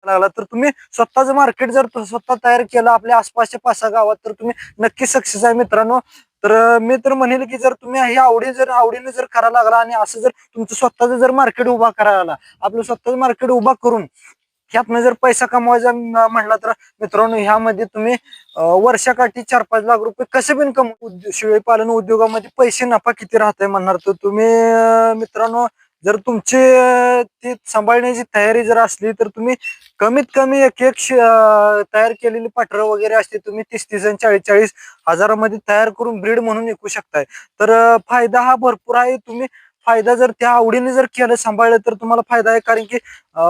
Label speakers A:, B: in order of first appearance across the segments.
A: लागला तर तुम्ही स्वतःचं मार्केट जर स्वतः तयार केलं आपल्या आसपासच्या 5-6 गावात तर तुम्ही नक्की सक्सेस आहे मित्रांनो. तर मी तर म्हणेल की जर तुम्ही हे आवडीने जर करायला लागला आणि असं जर तुमचं स्वतःचं जर मार्केट उभा करायला लागला, आपलं स्वतःचं मार्केट उभा करून ह्यातनं जर पैसा कमवायचा म्हटला तर मित्रांनो ह्यामध्ये तुम्ही वर्षाकाठी 4-5 लाख रुपये कसे पण शेळी पालन उद्योगामध्ये पैसे नफा किती राहतंय म्हणणार तर तुम्ही मित्रांनो जर तुमची ती सांभाळण्याची तयारी जर असली तर तुम्ही कमीत कमी एक एक तयार केलेली पाठरं वगैरे असते तुम्ही 30-30 आणि 40-40 हजारामध्ये तयार करून ब्रीड म्हणून विकू शकताय. तर फायदा हा भरपूर आहे. तुम्ही फायदा जर त्या आवडीने जर केलं सांभाळलं तर तुम्हाला फायदा आहे. कारण की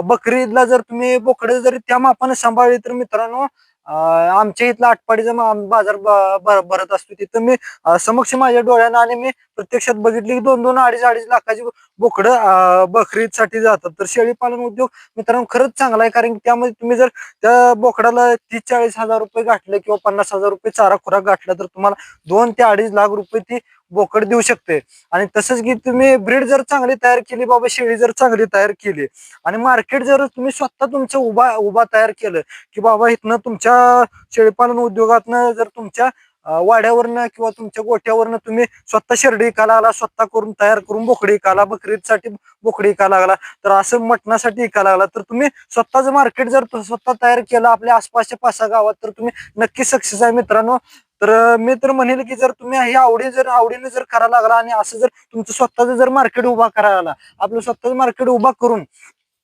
A: बकरी ईदला जर तुम्ही बोकडं जरी त्या मापाने सांभाळली तर मित्रांनो आमच्या इथला आटपाडीचा बाजार भरत असतो तिथं मी समक्ष माझ्या डोळ्यानं आणि मी प्रत्यक्षात बघितली की 2-2, 2.5-2.5 लाखाची बोकडं बकरी ईदसाठी जातात. तर शेळी पालन उद्योग मित्रांनो खरंच चांगला आहे. कारण की त्यामध्ये तुम्ही जर त्या बोकडाला 30-40 हजार रुपये गाठले किंवा 50 हजार रुपये चारा खुराक गाठला तर तुम्हाला 2 ते 2.5 लाख रुपये ती बोकड देऊ शकते. आणि तसंच की तुम्ही ब्रीड जर चांगली तयार केली बाबा शेळी जर चांगली तयार केली आणि मार्केट जर तुम्ही स्वतः तुमचं उभा उभा तयार केलं की बाबा इथनं तुमच्या शेळीपालन उद्योगातनं जर तुमच्या वाड्यावरनं किंवा तुमच्या गोठ्यावरनं तुम्ही स्वतः शेरडी विकायला लागला, स्वतः करून तयार करून बोकडी विकायला, बकरीसाठी बोकडी विकायला लागला, तर असं मटणासाठी विकायला लागला तर तुम्ही स्वतःचं मार्केट जर स्वतः तयार केलं आपल्या आसपासच्या 5-6 गावात तर तुम्ही नक्की सक्सेस आहे मित्रांनो. तर मी तर म्हणेल की जर तुम्ही हे आवडीने जर करायला लागला आणि असं जर तुमचं स्वतःचं जर मार्केट उभा करायला लागला, आपलं स्वतःचं मार्केट उभा करून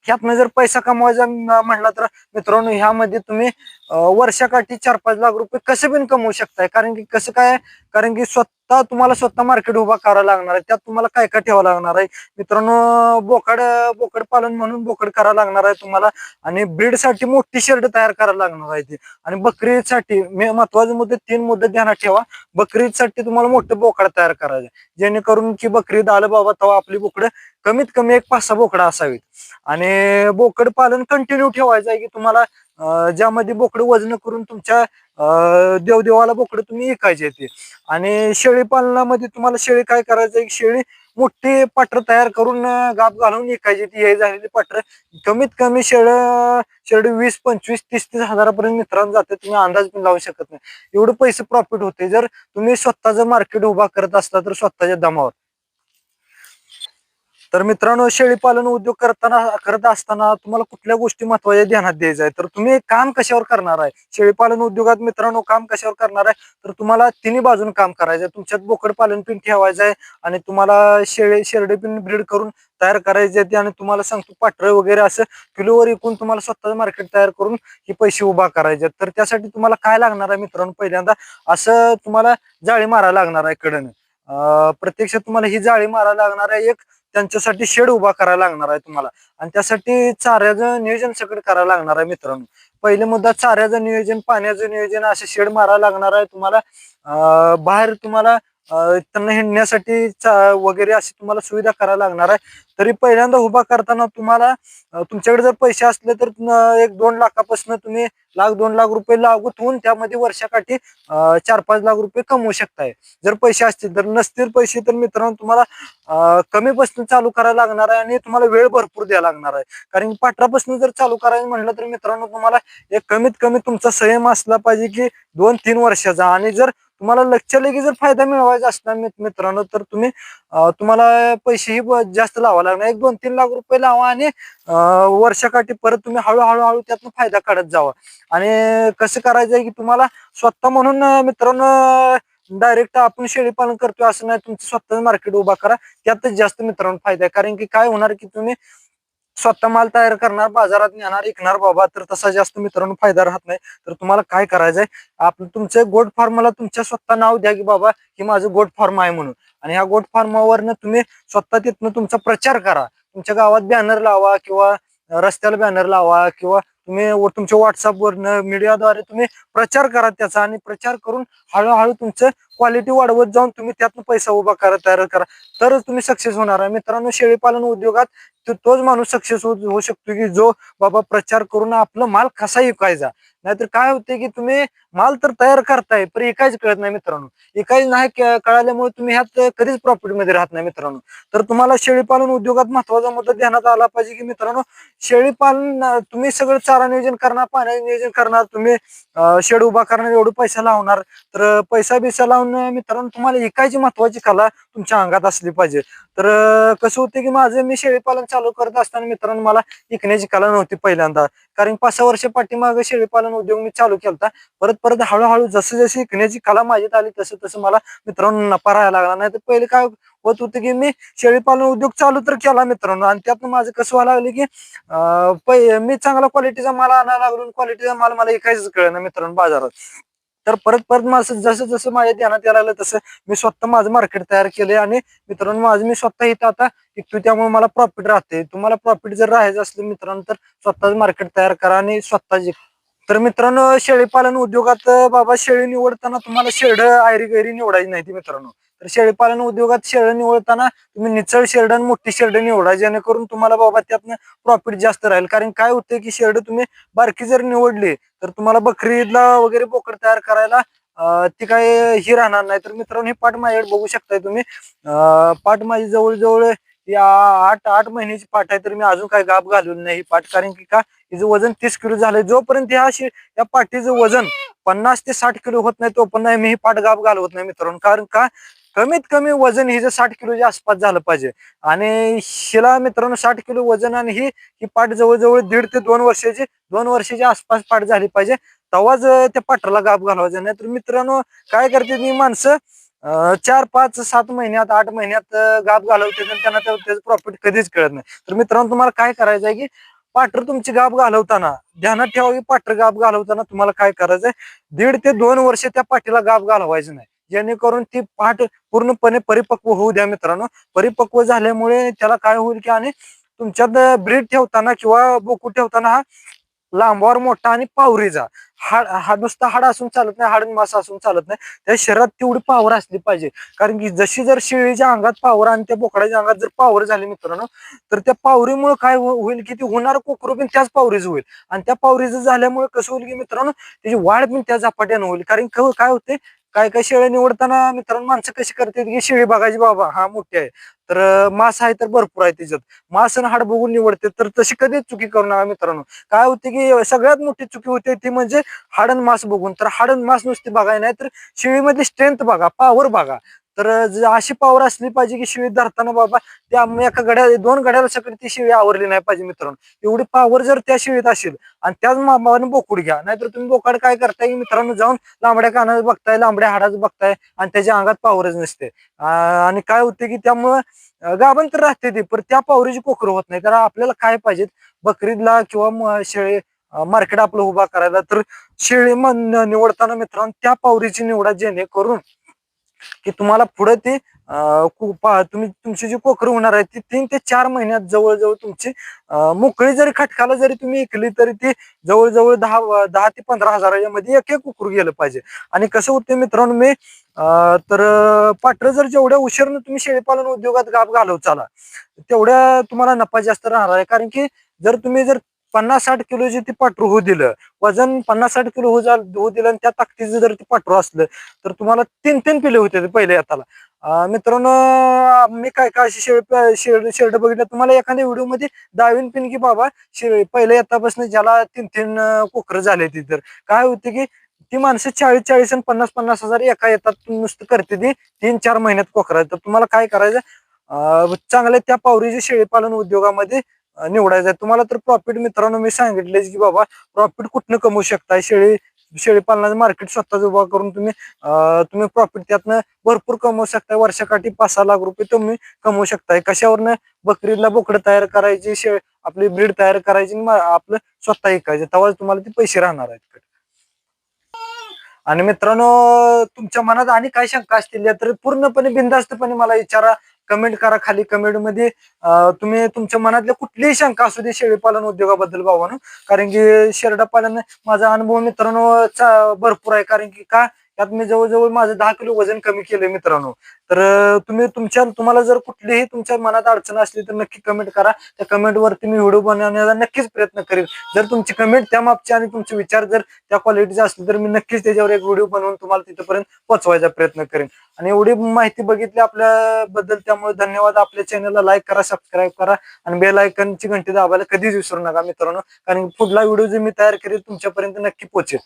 A: ह्यातनं जर पैसा कमवायचा म्हटला तर मित्रांनो ह्यामध्ये तुम्ही वर्षाकाठी 4-5 लाख रुपये कसे पण कमवू शकताय. कारण की कसं काय, कारण की तुम्हाला स्वतः मार्केट उभा करावं लागणार आहे. त्यात तुम्हाला काय काय ठेवावं लागणार आहे मित्रांनो. बोकड पालन म्हणून बोकड करावं लागणार आहे तुम्हाला आणि ब्रीडसाठी मोठी शेड तयार करायला लागणार आहे ती. आणि बकरीसाठी महत्वाचे मुद्दे 3 मुद्दे ध्यानात ठेवा. बकरीसाठी तुम्हाला मोठं बोकड तयार करायचं जेणेकरून की बकरीद आलं बाबा तेव्हा आपली बोकडं कमीत कमी एक 5-6 बोकडं असावीत. आणि बोकड पालन कंटिन्यू ठेवायचं आहे की तुम्हाला ज्यामध्ये बोकड वजन करून तुमच्या देवदेवाला बोकड तुम्ही विकायचे ते. आणि शेळी पालनामध्ये तुम्हाला शेळी काय करायचं आहे, शेळी मोठी पाटर तयार करून गाप घालून विकायची ती हे झालेली पाटर कमीत कमी शेळी 20-25-30-30 हजारापर्यंत मित्रांनो जाते. तुम्ही अंदाज पण लावू शकत नाही एवढे पैसे प्रॉफिट होते जर तुम्ही स्वतःचं मार्केट उभा करत असता तर स्वतःच्या दमावर. तर मित्रांनो शेळी पालन उद्योग करत असताना तुम्हाला कुठल्या गोष्टी महत्वाच्या ध्यानात द्यायचं आहे तर तुम्ही काम कशावर करणार आहे शेळी पालन उद्योगात मित्रांनो काम कशावर करणार आहे तर तुम्हाला तिन्ही बाजून काम करायचं आहे. तुमच्यात बोकड पालन पिन ठेवायचं आहे आणि तुम्हाला शेरडे पिन ब्रीड करून तयार करायचे आहे आणि तुम्हाला सांगतो पाठरे वगैरे असं किलोवर विकून तुम्हाला स्वतःचं मार्केट तयार करून हे पैसे उभा करायचे. तर त्यासाठी तुम्हाला काय लागणार आहे मित्रांनो, पहिल्यांदा असं तुम्हाला जाळी मारायला लागणार आहे कडनं. प्रत्यक्षात तुम्हाला ही जाळी मारायला लागणार आहे. एक त्यांच्यासाठी शेड उभा करायला लागणार आहे तुम्हाला आणि त्यासाठी चाऱ्याचं नियोजन सगळं करायला लागणार आहे मित्रांनो. पहिले मुद्दा चाऱ्याचं नियोजन, पाण्याचं नियोजन, असे शेड मारायला लागणार आहे तुम्हाला. बाहेर तुम्हाला त्यांना हिंडण्यासाठी वगैरे अशी तुम्हाला सुविधा करायला लागणार आहे. तरी पहिल्यांदा उभा करताना तुम्हाला तुमच्याकडे जर पैसे असले तर 1-2 लाखापासून तुम्ही 1-2 लाख रुपये लागून होऊन त्यामध्ये वर्षाकाठी 4-5 लाख रुपये कमवू शकताय जर पैसे असतील. तर नसतील पैसे तर मित्रांनो तुम्हाला कमीपासून चालू करायला लागणार आहे आणि तुम्हाला वेळ भरपूर द्यायला लागणार आहे. कारण पाठरापासून जर चालू करायचं म्हटलं तर मित्रांनो तुम्हाला एक कमीत कमी तुमचा संयम असला पाहिजे की 2-3 वर्षाचा. आणि जर तुम्हाला लक्षात जर फायदा मिळवायचा असणार मित्रांनो तर तुम्हाला पैसेही जास्त लावा लागणार. 1-2-3 लाख रुपये लावा आणि वर्षाकाठी परत तुम्ही हळूहळू त्यातून फायदा काढत जावा. आणि कसं करायचंय की तुम्हाला स्वतः म्हणून मित्रांनो डायरेक्ट आपण शेळी पालन करतोय असं नाही, तुमचं स्वतःच मार्केट उभा करा त्यातच जास्त मित्रांनो फायदा आहे. कारण की काय होणार की तुम्ही स्वतः माल तयार करणार, बाजारात नेणार, विकणार बाबा तर तसा जास्त मित्रांनो फायदा राहत नाही. तर तुम्हाला काय करायचंय, आपलं तुमचं गोट फार्मला तुमच्या स्वतः नाव द्या की बाबा की माझं गोट फार्म आहे म्हणून. आणि ह्या गोट फार्मवरनं तुम्ही स्वतः तिथनं तुमचा प्रचार करा. तुमच्या गावात बॅनर लावा किंवा रस्त्याला बॅनर लावा किंवा तुम्ही तुमच्या व्हॉट्सअपवरनं मीडियाद्वारे तुम्ही प्रचार करा त्याचा. आणि प्रचार करून हळूहळू तुमचं क्वालिटी वाढवत जाऊन तुम्ही त्यातून पैसा उभा करा, तयार करा, तरच तुम्ही सक्सेस होणार आहे मित्रांनो. शेळी पालन उद्योगात तोच माणूस सक्सेस होऊ शकतो की जो बाबा प्रचार करून आपला माल कसा विकायचा. नाहीतर काय होते की तुम्ही माल तर तयार करताय पण एकाच कळत नाही मित्रांनो. एकाच नाही कळाल्यामुळे तुम्ही ह्यात कधीच प्रॉफिट मध्ये राहत नाही मित्रांनो. तर तुम्हाला शेळीपालन उद्योगात महत्वाचा मुद्दा ध्यानात आला पाहिजे की मित्रांनो, शेळीपालन तुम्ही सगळं चारा नियोजन करणार, पाण्याचे नियोजन करणार, तुम्ही शेड उभा करणार, एवढं पैसा लावणार, तर पैसा बिसा लावून मित्रांनो तुम्हाला एकाची महत्वाची कला तुमच्या अंगात असली पाहिजे. तर कसं होतं की माझं मी शेळीपालन चालू करत असताना मित्रांनो मला विकण्याची कला नव्हती पहिल्यांदा. कारण 5-6 वर्ष पाठीमागे शेळीपालन उद्योग मी चालू केलता. परत परत हळूहळू जसं जशी विकण्याची कला माझ्यात आली तसं तसं मला मित्रांनो नफा राहायला लागला. नाही तर पहिले काय होत होतं की मी शेळीपालन उद्योग चालू तर केला मित्रांनो, आणि त्यातनं माझं कसं व्हायला लागलं की मी चांगला क्वालिटीचा माल आणायला लागलो, क्वालिटीचा माल मला विकायचं कळलं ना मित्रांनो बाजारात. तर परत परत माझं जसं जसं माझ्या ध्यानात यायला लागलं तसं मी स्वतः माझं मार्केट तयार केले, आणि मित्रांनो माझं मी स्वतः इथं आता विकतो, त्यामुळे मला प्रॉफिट राहते. तुम्हाला प्रॉफिट जर राहायचं असलं मित्रांनो तर स्वतःच मार्केट तयार करा आणि स्वतःच. तर मित्रांनो शेळीपालन उद्योगात बाबा शेळी निवडताना तुम्हाला शेरड आयरी गैरी निवडायची नाही ती मित्रांनो. तर शेळीपालन उद्योगात शेळी निवडताना तुम्ही निचळ शेरड आणि मोठी शेरड निवडा, जेणेकरून तुम्हाला बाबा त्यातनं प्रॉफिट जास्त राहील. कारण काय होतं की शेरड तुम्ही बारकी जर निवडली तर तुम्हाला बकरीला वगैरे बोकड तयार करायला ती काय ही राहणार नाही. तर मित्रांनो ही पाठ माझ्याकडे बघू शकताय तुम्ही. पाठ माझी जवळजवळ या 8 महिन्याची पाठ आहे, तर मी अजून काही गाभ घालून नाही ही पाठ. कारण की का हिचं वजन 30 किलो झालंय. जोपर्यंत या पाठीचं वजन 50 ते 60 किलो होत नाही तोपर्यंत मी ही पाठ गाभ घालवत नाही मित्रांनो. कारण का कमीत कमी वजन हिचं 60 किलोच्या आसपास झालं पाहिजे, आणि हिला मित्रांनो 60 किलो वजन, आणि ही पाठ जवळजवळ 1.5 ते 2 वर्षाच्या आसपास पाठ झाली पाहिजे. तेव्हाच त्या पाठाला गाभ घालवायचा. नाही तर मित्रांनो काय करते ती माणसं 4-5-7 महिन्यात 8 महिन्यात गाभ घालवते, आणि त्यांना त्याचं प्रॉफिट कधीच कळत नाही. तर मित्रांनो तुम्हाला काय करायचं आहे की पाठर तुमची गाभ घालवताना ध्यानात ठेवा की पाठर गाभ घालवताना तुम्हाला काय करायचंय, 1.5 ते 2 वर्ष त्या पाठीला गाभ घालवायचं नाही, जेणेकरून ती पाठ पूर्णपणे परिपक्व होऊ द्या मित्रांनो. परिपक्व झाल्यामुळे त्याला काय होईल की, आणि तुमच्यात ब्रीड ठेवताना किंवा बोकू ठेवताना हा लांबवर मोठा आणि पावरीचा हा नुसता हाड असून चालत नाही, हाड मास असून चालत नाही, त्या शरीरात तेवढी पावर असली पाहिजे. कारण की जशी जर शेळीच्या अंगात पावर आणि त्या बोकडाच्या अंगात जर पावर झाली मित्रांनो, तर त्या पावरीमुळे काय होईल की ती होणार कोकरू पण त्याच पावरीच होईल, आणि त्या पावरीचं झाल्यामुळे कसं होईल की मित्रांनो त्याची वाढ पण त्या झपाट्यानं होईल. कारण काय होते, काय काय शेळ्या निवडताना मित्रांनो माणसं कशी करतात की शेळी बघायची बाबा हा मोठी आहे, तर मांस आहे तर भरपूर आहे त्याच्यात, मांस आणि हाड बघून निवडते. तर तशी कधीच चुकी करू नका मित्रांनो. काय होते की सगळ्यात मोठी चुकी होते ती म्हणजे हाड आणि मांस बघून. तर हाड आणि मांस नुसती बघाय नाही, तर शेळीमधली स्ट्रेंथ बघा, पॉवर बघा. तर अशी पॉवर असली पाहिजे की शेळी धरताना बाबा त्या एका गड्या 2 घड्याला सकट ती शेळी आवरली नाही पाहिजे मित्रांनो. एवढी पॉवर जर त्या शेळीत असेल, आणि त्याच मापाने बोकड घ्या, नाहीतर तुम्ही बोकड काय करताय मित्रांनो, जाऊन लांबड्या कानाचं बघताय, लांबड्या हाडाचं बघताय, आणि त्याच्या अंगात पॉवरच नसते. आणि काय होते की त्यामुळं गाभण तर राहते ती, पण त्या पावरीची कोकरं होत नाही. तर आपल्याला काय पाहिजे, बकरीदला किंवा शेळी मार्केट आपलं उभा करायला, तर शेळी निवडताना मित्रांनो त्या पावरीची निवडा, जेणेकरून की तुम्हाला पुढे ती तुम्ही तुमची जी कोकरं होणार आहे ती 3 ते 4 महिन्यात जवळजवळ तुमची मोकळी जरी खटकाला जरी तुम्ही ऐकली तरी ती जवळजवळ 10 ते 15 हजाराच्या मध्ये एक एक कोकरू गेलं पाहिजे. आणि कसं होतं मित्रांनो मी तर पाठरं जर जेवढ्या उशीरनं तुम्ही शेळीपालन उद्योगात गाभ घालवचाला तेवढ्या तुम्हाला नफा जास्त राहणार आहे. कारण की जर 50-60 किलोची ती पाठरू होऊ दिलं, वजन 50-60 किलो होऊ दिलं, आणि त्या ताकदीचं जर ते पाठरू असलं तर तुम्हाला 3-3 पिले होते पहिले येताला. मित्रांनो मी काय काय अशी शेरड बघितलं तुम्हाला एखाद्या व्हिडिओ मध्ये दावीन पिन की बाबा पहिले येतापासून ज्याला 3-3 कोकरं झाले ती. तर काय होते की ती माणसं 40-40 आणि 50-50 हजार एका येतात नुसतं करते ती 3-4 महिन्यात कोकरा. तर तुम्हाला काय करायचं, चांगल्या त्या पावरीच्या शेळीपालन उद्योगामध्ये निवडायचं आहे तुम्हाला. तर प्रॉफिट मित्रांनो मी सांगितले की बाबा प्रॉफिट कुठनं कमवू शकताय, शेळीपालनाचं मार्केट स्वतःच उभा करून तुम्ही प्रॉफिट त्यातनं भरपूर कमवू शकताय. वर्षाकाठी 5-6 लाख रुपये तुम्ही कमवू शकताय. कशावरनं, बकरीला बोकडं तयार करायची, आपली ब्रीड तयार करायची, आपलं स्वतः ऐकायचं, तेव्हा तुम्हाला ते पैसे राहणार आहेत. आणि मित्रांनो तुमच्या मनात आणि काय शंका असतील तर पूर्णपणे बिनधास्तपणे मला विचारा, कमेंट करा खाली कमेंट मध्ये. तुम्ही तुमच्या मनातल्या कुठलीही शंका असू दे शेळीपालन उद्योगाबद्दल भावानो. कारण की शेरडा पालन माझा अनुभव मित्रांनो भरपूर आहे. कारण की का त्यात मी जवळजवळ माझं 10 किलो वजन कमी केलंय मित्रांनो. तर तुम्हाला जर कुठलीही तुमच्या मनात अडचण असली तर नक्की कमेंट करा. त्या कमेंट वरती मी व्हिडिओ बनवण्याचा नक्कीच प्रयत्न करेल. जर तुमची कमेंट त्या मापची आणि तुमचे विचार जर त्या क्वालिटीचे असले तर मी नक्कीच त्याच्यावर एक व्हिडिओ बनवून तुम्हाला तिथपर्यंत पोहोचवायचा प्रयत्न करेन. आणि एवढी माहिती बघितली आपल्याबद्दल, त्यामुळे धन्यवाद. आपल्या चॅनलला लाईक करा, सबस्क्राईब करा आणि बेल आयकॉनची घंटी दाबायला कधीच विसरू नका मित्रांनो, कारण पुढला व्हिडिओ जे मी तयार करेल तुमच्यापर्यंत नक्की पोहोचेल.